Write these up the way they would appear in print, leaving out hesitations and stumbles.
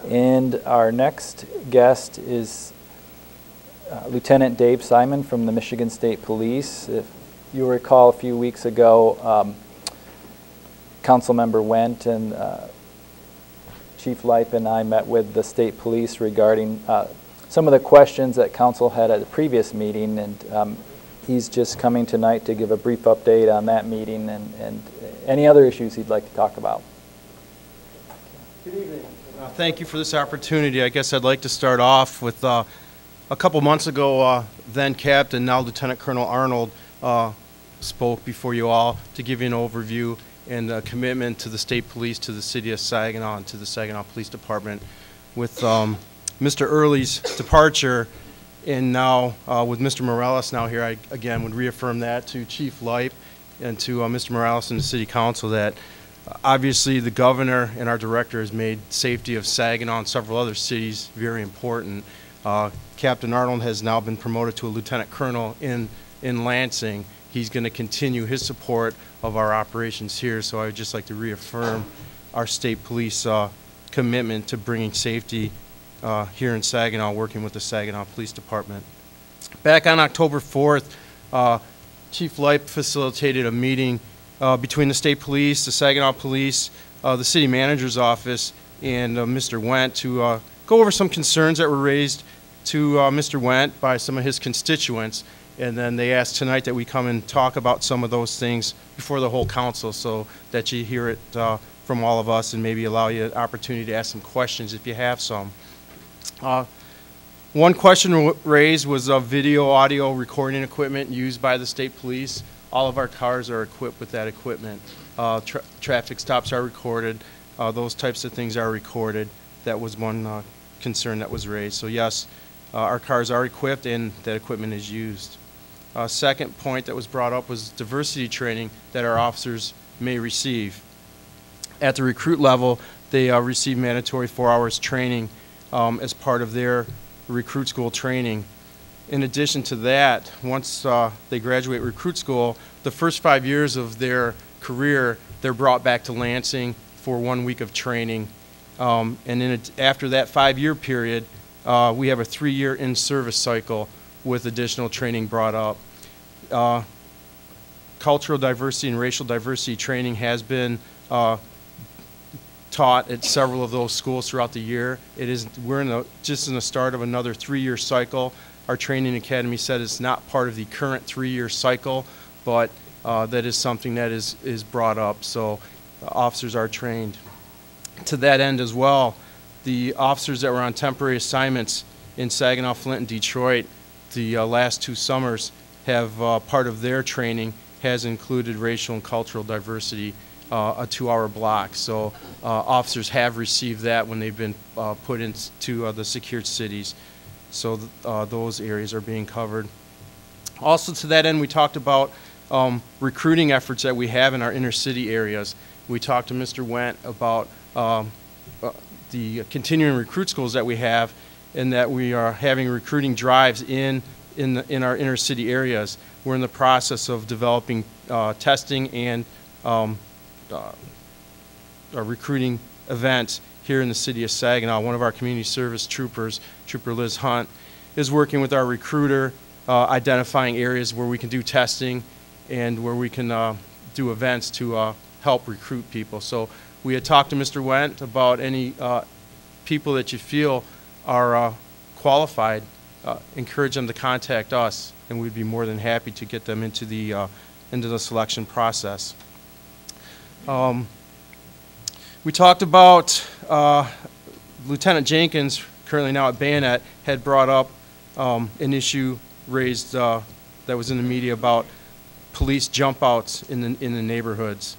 And our next guest is Lieutenant Dave Simon from the Michigan State Police. If you recall, a few weeks ago, Councilmember Wendt and Chief Leip and I met with the State Police regarding some of the questions that Council had at the previous meeting, and he's just coming tonight to give a brief update on that meeting and any other issues he'd like to talk about. Good evening. Thank you for this opportunity. I guess I'd like to start off with a couple months ago, then Captain, now Lieutenant Colonel Arnold, spoke before you all to give you an overview and a commitment to the State Police, to the City of Saginaw, and to the Saginaw Police Department. With Mr. Early's departure, and now with Mr. Morales now here, I again would reaffirm that to Chief Leip and to Mr. Morales and the City Council that obviously the Governor and our Director has made safety of Saginaw and several other cities very important. Captain Arnold has now been promoted to a Lieutenant Colonel in Lansing. He's going to continue his support of our operations here, so I would just like to reaffirm our State Police commitment to bringing safety here in Saginaw, working with the Saginaw Police Department. Back on October 4th, Chief Leip facilitated a meeting between the State Police, the Saginaw Police, the City Manager's Office, and Mr. Wendt to go over some concerns that were raised to Mr. Wendt by some of his constituents. And then they asked tonight that we come and talk about some of those things before the whole council so that you hear it from all of us and maybe allow you an opportunity to ask some questions if you have some. One question raised was video audio recording equipment used by the State Police. All of our cars are equipped with that equipment. Traffic stops are recorded. Those types of things are recorded. That was one concern that was raised. So yes, our cars are equipped and that equipment is used. Second point that was brought up was diversity training that our officers may receive. At the recruit level, they receive mandatory 4 hours training as part of their recruit school training. In addition to that, once they graduate recruit school, the first 5 years of their career, they're brought back to Lansing for 1 week of training. And then after that 5-year period, we have a 3-year in-service cycle with additional training brought up. Cultural diversity and racial diversity training has been taught at several of those schools throughout the year. We're just in the start of another 3-year cycle. Our training academy said it's not part of the current 3-year cycle, but that is something that is brought up. So officers are trained. To that end as well, the officers that were on temporary assignments in Saginaw, Flint, and Detroit the last 2 summers have part of their training has included racial and cultural diversity, a 2-hour block. So officers have received that when they've been put into the secured cities. So those areas are being covered. Also to that end, we talked about recruiting efforts that we have in our inner city areas. We talked to Mr. Wendt about the continuing recruit schools that we have, and that we are having recruiting drives in our inner city areas. We're in the process of developing testing and recruiting events here in the city of Saginaw. One of our community service troopers, Trooper Liz Hunt, is working with our recruiter, identifying areas where we can do testing and where we can do events to help recruit people. So we had talked to Mr. Wendt about any people that you feel are qualified, encourage them to contact us, and we'd be more than happy to get them into the selection process. We talked about Lieutenant Jenkins, currently now at Bayonet, had brought up an issue raised that was in the media about police jump outs in the neighborhoods.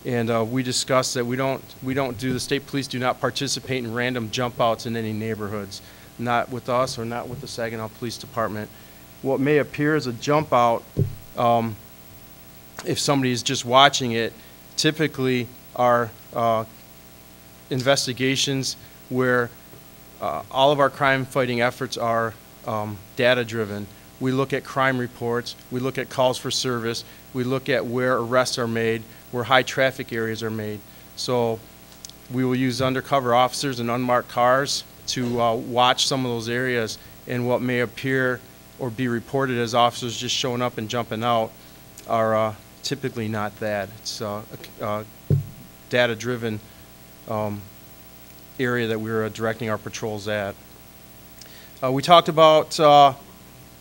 And we discussed that the State Police do not participate in random jump outs in any neighborhoods, not with us or not with the Saginaw Police Department. What may appear as a jump out, if somebody is just watching it, typically are investigations where all of our crime fighting efforts are data driven. We look at crime reports, we look at calls for service, we look at where arrests are made, where high traffic areas are made. So We will use undercover officers and unmarked cars to watch some of those areas, and what may appear or be reported as officers just showing up and jumping out are typically not that. It's a data-driven area that we're directing our patrols at. We talked about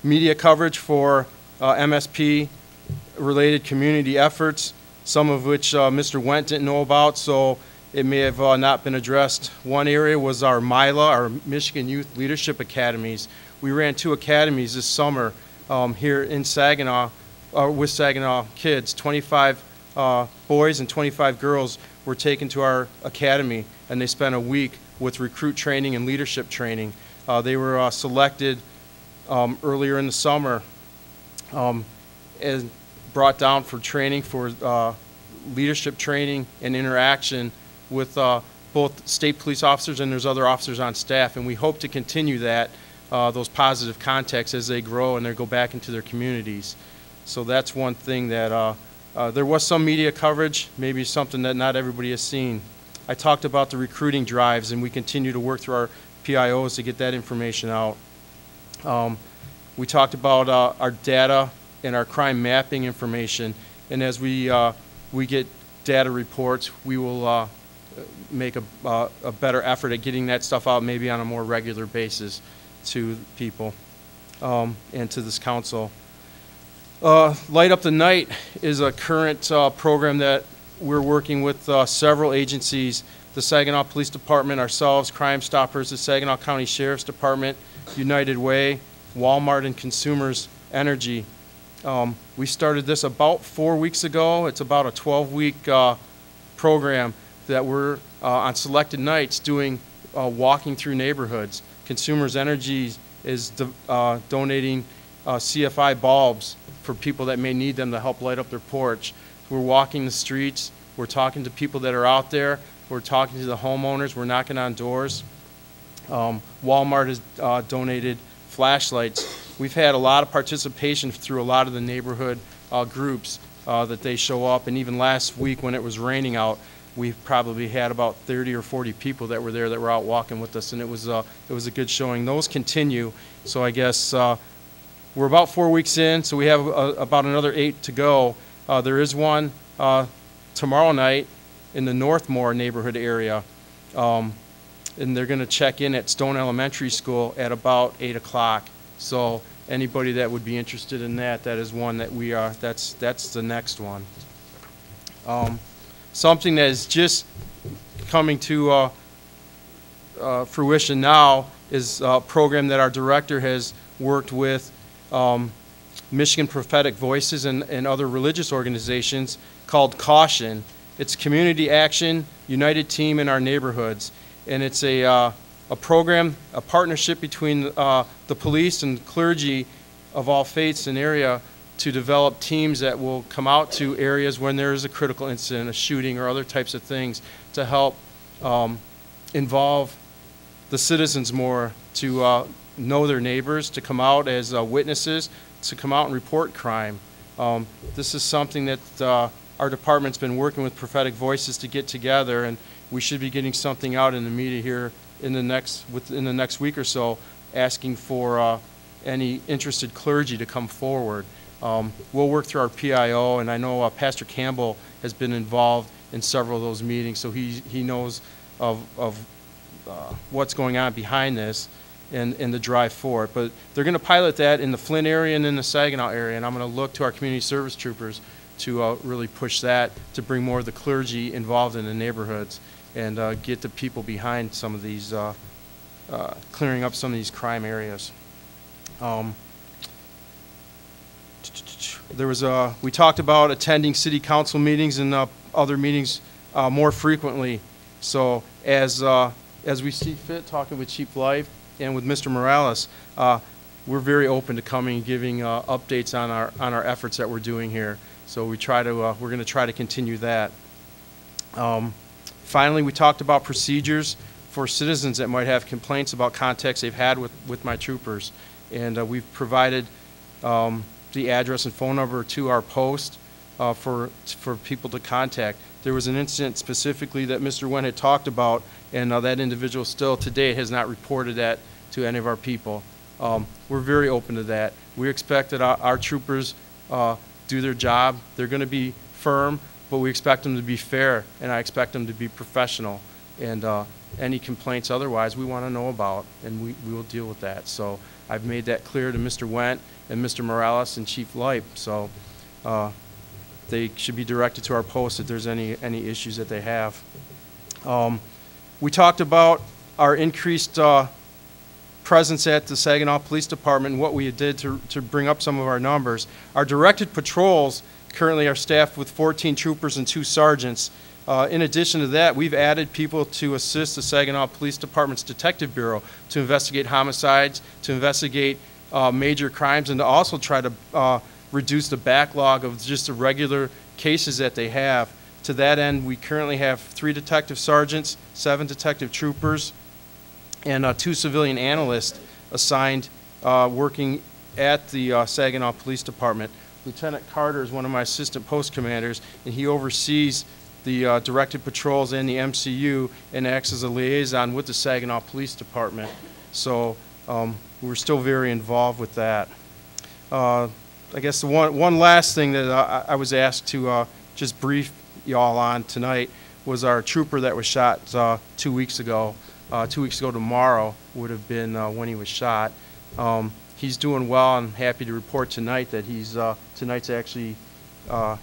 media coverage for MSP-related community efforts, some of which Mr. Wendt didn't know about, so it may have not been addressed. One area was our MILA, our Michigan Youth Leadership Academies. We ran 2 academies this summer here in Saginaw with Saginaw kids. 25 boys and 25 girls were taken to our academy, and they spent a week with recruit training and leadership training. They were selected earlier in the summer and brought down for training for leadership training and interaction with both state police officers, and there's other officers on staff, and we hope to continue that, those positive contacts as they grow and they go back into their communities. So that's one thing that there was some media coverage, maybe something that not everybody has seen. I talked about the recruiting drives, and we continue to work through our PIOs to get that information out. We talked about our data and our crime mapping information, and as we get data reports, we will make a better effort at getting that stuff out maybe on a more regular basis to people and to this council. Light Up the Night is a current program that we're working with several agencies, the Saginaw Police Department, ourselves, Crime Stoppers, the Saginaw County Sheriff's Department, United Way, Walmart, and Consumers Energy. We started this about 4 weeks ago. It's about a 12-week program that we're on selected nights doing walking through neighborhoods. Consumers Energy is donating CFI bulbs for people that may need them to help light up their porch. We're walking the streets. We're talking to people that are out there. We're talking to the homeowners. We're knocking on doors. Walmart has donated flashlights. We've had a lot of participation through a lot of the neighborhood groups that they show up, and even last week when it was raining out, we probably had about 30 or 40 people that were there that were out walking with us, and it was a good showing. Those continue, so I guess we're about 4 weeks in, so we have about another 8 to go. There is one tomorrow night in the Northmore neighborhood area, and they're going to check in at Stone Elementary School at about 8 o'clock. So anybody that would be interested in that, that is one that we are, that's the next one. Something that is just coming to fruition now is a program that our director has worked with Michigan Prophetic Voices and other religious organizations called Caution. It's Community Action, United Team in Our Neighborhoods. And it's a program, a partnership between the police and clergy of all faiths in area to develop teams that will come out to areas when there is a critical incident, a shooting, or other types of things to help involve the citizens more, to know their neighbors, to come out as witnesses, to come out and report crime. This is something that our department's been working with Prophetic Voices to get together, and we should be getting something out in the media here in the next week or so, asking for any interested clergy to come forward. We'll work through our PIO, and I know Pastor Campbell has been involved in several of those meetings, so he knows of what's going on behind this and the drive for it. But they're going to pilot that in the Flint area and in the Saginaw area, and I'm going to look to our community service troopers to really push that, to bring more of the clergy involved in the neighborhoods and get the people behind some of these, clearing up some of these crime areas. We talked about attending city council meetings and other meetings more frequently. So as we see fit, talking with Chief Life and with Mr. Morales, we're very open to coming and giving updates on our efforts that we're doing here. So we're going to try to continue that. Finally, we talked about procedures for citizens that might have complaints about contacts they've had with my troopers, and we've provided the address and phone number to our post for people to contact. there was an incident specifically that Mr. Wen had talked about, and that individual still today has not reported that to any of our people. We're very open to that. We expect that our troopers do their job. They're going to be firm, but we expect them to be fair, and I expect them to be professional. And any complaints otherwise we want to know about, and we will deal with that. So I've made that clear to Mr. Wendt and Mr. Morales and Chief Lipe. So they should be directed to our post if there's any issues that they have. We talked about our increased presence at the Saginaw Police Department and what we did to bring up some of our numbers. Our directed patrols currently are staffed with 14 troopers and 2 sergeants. In addition to that, we've added people to assist the Saginaw Police Department's Detective Bureau to investigate homicides, to investigate major crimes, and to also try to reduce the backlog of just the regular cases that they have. To that end, we currently have 3 detective sergeants, 7 detective troopers, and 2 civilian analysts assigned working at the Saginaw Police Department. Lieutenant Carter is one of my assistant post commanders, and he oversees the directed patrols and the MCU and acts as a liaison with the Saginaw Police Department. So we're still very involved with that. I guess the one last thing that I was asked to just brief y'all on tonight was our trooper that was shot 2 weeks ago. 2 weeks ago tomorrow would have been when he was shot. He's doing well. I'm happy to report tonight that tonight's actually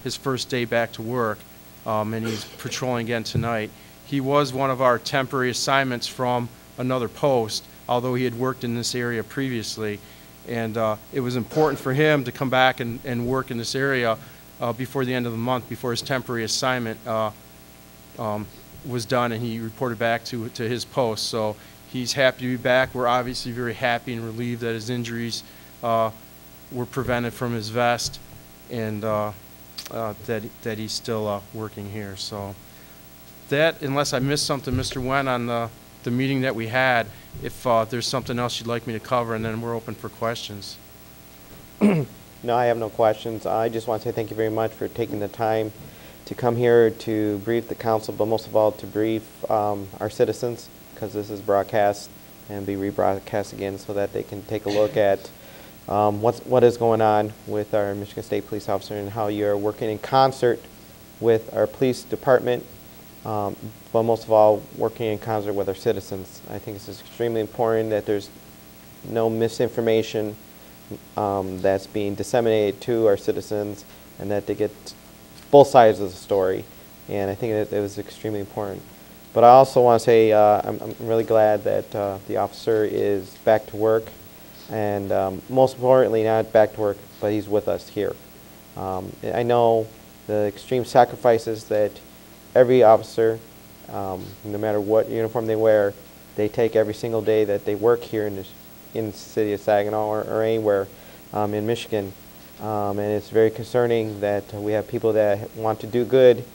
his first day back to work, and he's patrolling again tonight. He was one of our temporary assignments from another post, although he had worked in this area previously, and it was important for him to come back and work in this area before the end of the month, before his temporary assignment was done, and he reported back to his post. So he's happy to be back. We're obviously very happy and relieved that his injuries were prevented from his vest, and that he's still working here. So that, unless I missed something, Mr. Wen, on the meeting that we had, if there's something else you'd like me to cover, and then we're open for questions. No, I have no questions. I just want to say thank you very much for taking the time to come here to brief the council, but most of all to brief our citizens, because this is broadcast and be rebroadcast again so that they can take a look at what is going on with our Michigan State Police officer and how you're working in concert with our police department, but most of all working in concert with our citizens. I think it's extremely important that there's no misinformation that's being disseminated to our citizens, and that they get both sides of the story, and I think it was extremely important. But I also want to say I'm really glad that the officer is back to work, and most importantly, not back to work, but he's with us here. I know the extreme sacrifices that every officer, no matter what uniform they wear, they take every single day that they work here in the city of Saginaw or anywhere in Michigan. And it's very concerning that we have people that want to do good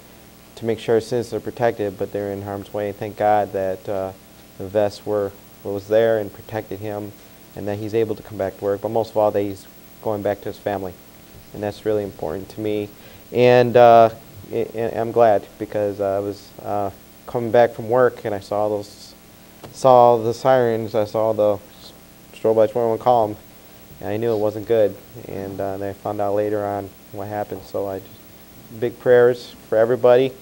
to make sure our citizens are protected, but they're in harm's way. And thank God that the vests was there and protected him, and that he's able to come back to work. But most of all, that he's going back to his family, and that's really important to me. And I'm glad, because I was coming back from work and I saw the sirens, I saw the strobe lights, whatever you want to call them. And I knew it wasn't good, and I found out later on what happened. So big prayers for everybody,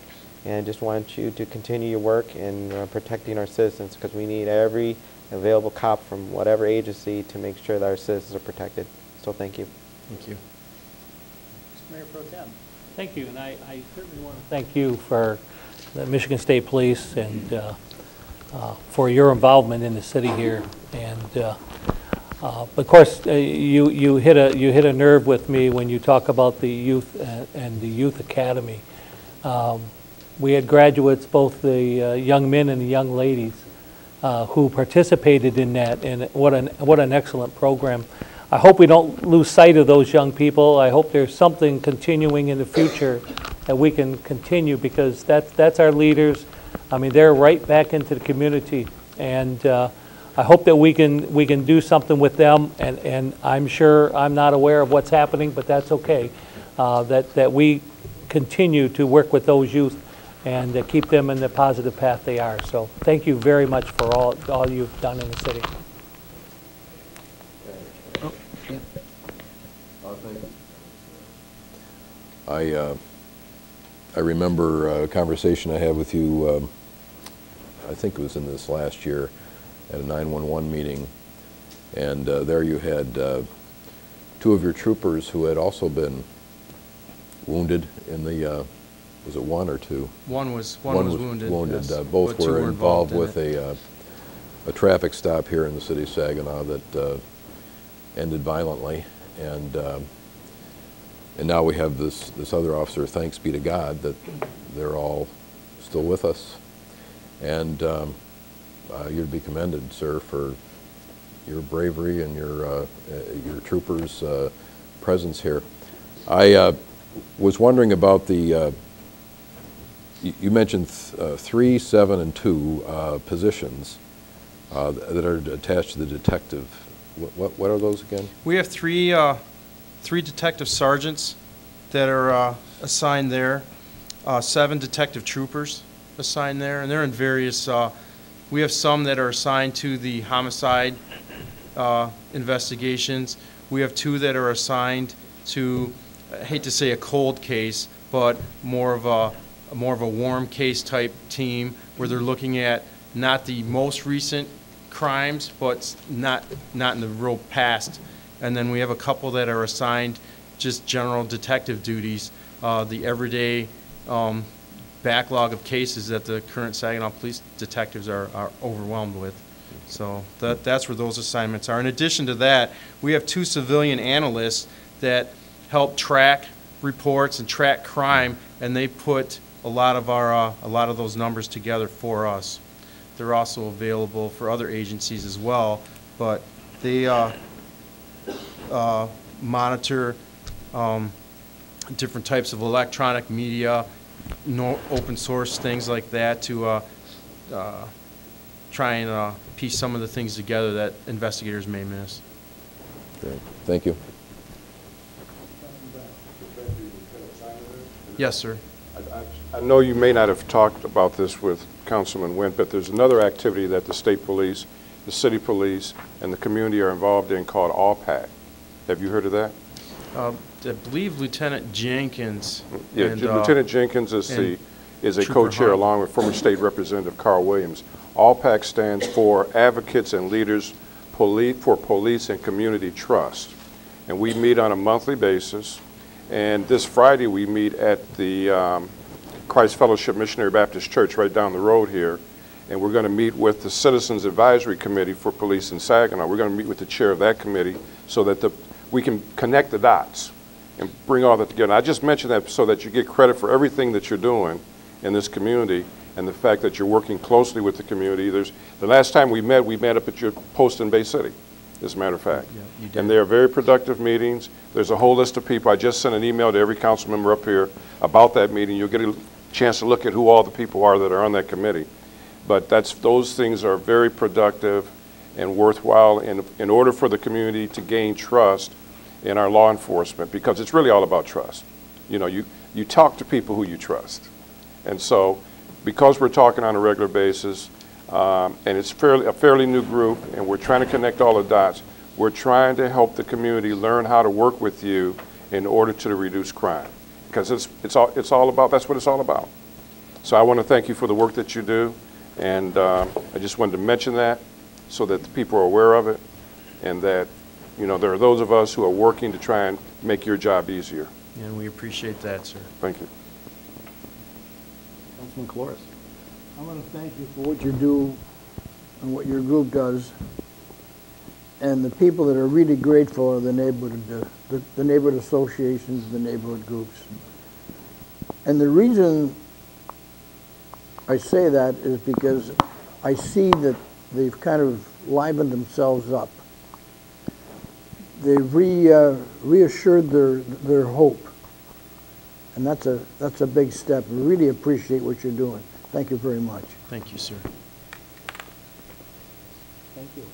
and I just want you to continue your work in protecting our citizens, because we need every available cop from whatever agency to make sure that our citizens are protected. So thank you. Thank you. Mr. Mayor Pro Tem. Thank you, and I certainly want to thank you for the Michigan State Police and for your involvement in the city here. And of course, you hit a nerve with me when you talk about the youth and the youth academy. We had graduates, both the young men and the young ladies, who participated in that, and what an excellent program. I hope we don't lose sight of those young people. I hope there's something continuing in the future that we can continue, because that's our leaders. I mean, they're right back into the community, and I hope that we can do something with them, and I'm sure I'm not aware of what's happening, but that's okay. That we continue to work with those youth and keep them in the positive path they are. So thank you very much for all you've done in the city. I remember a conversation I had with you, I think it was in this last year, at a 911 meeting, and there you had two of your troopers who had also been wounded in the, was it one or two? One was wounded. Yes, both but two were involved in with it. a traffic stop here in the city of Saginaw that ended violently, and now we have this other officer, thanks be to God, that they're all still with us. And you're to be commended, sir, for your bravery and your troopers' presence here. I was wondering about the, you mentioned 3, 7, and 2 positions that are attached to the detective. What are those again? We have three detective sergeants that are assigned there, 7 detective troopers assigned there, and they're in various, we have some that are assigned to the homicide investigations. We have 2 that are assigned to, I hate to say a cold case, but more of a warm case type team where they're looking at not the most recent crimes, but not in the real past. And then we have a couple that are assigned just general detective duties, the everyday backlog of cases that the current Saginaw police detectives are overwhelmed with. So that's where those assignments are. In addition to that, we have 2 civilian analysts that help track reports and track crime, and they put a lot of those numbers together for us. They're also available for other agencies as well, but they monitor different types of electronic media, open source things like that to try and piece some of the things together that investigators may miss. Great. Thank you. Yes, sir. I know you may not have talked about this with Councilman Wint, but there's another activity that the state police, the city police, and the community are involved in called AllPack. Have you heard of that? I believe Lieutenant Jenkins. Yeah, and, Lieutenant Jenkins is a Trooper co-chair Hunt. along with former State Representative Carl Williams. AllPack stands for Advocates and Leaders for Police and Community Trust. And we meet on a monthly basis. And this Friday we meet at the Christ Fellowship Missionary Baptist Church right down the road here. And we're going to meet with the Citizens Advisory Committee for Police in Saginaw. We're going to meet with the chair of that committee so that we can connect the dots and bring all that together. I just mentioned that so that you get credit for everything that you're doing in this community and the fact that you're working closely with the community. The last time we met up at your post in Bay City, as a matter of fact. Yeah, you did. And they are very productive meetings. There's a whole list of people. I just sent an email to every council member up here about that meeting. You'll get a chance to look at who all the people are that are on that committee. But those things are very productive and worthwhile in order for the community to gain trust in our law enforcement, because it's really all about trust. You know, you talk to people who you trust. And so because we're talking on a regular basis, and it's a fairly new group, and we're trying to connect all the dots, we're trying to help the community learn how to work with you in order to reduce crime. Because it's all about, that's what it's all about. So I want to thank you for the work that you do, and I just wanted to mention that so that the people are aware of it, and that, you know, there are those of us who are working to try and make your job easier. And we appreciate that, sir. Thank you. Councilman Cloris. I want to thank you for what you do and what your group does. And the people that are really grateful are the neighborhood associations, the neighborhood groups. And the reason I say that is because I see that they've kind of livened themselves up. They've reassured their hope. And that's a big step. We really appreciate what you're doing. Thank you very much. Thank you, sir. Thank you.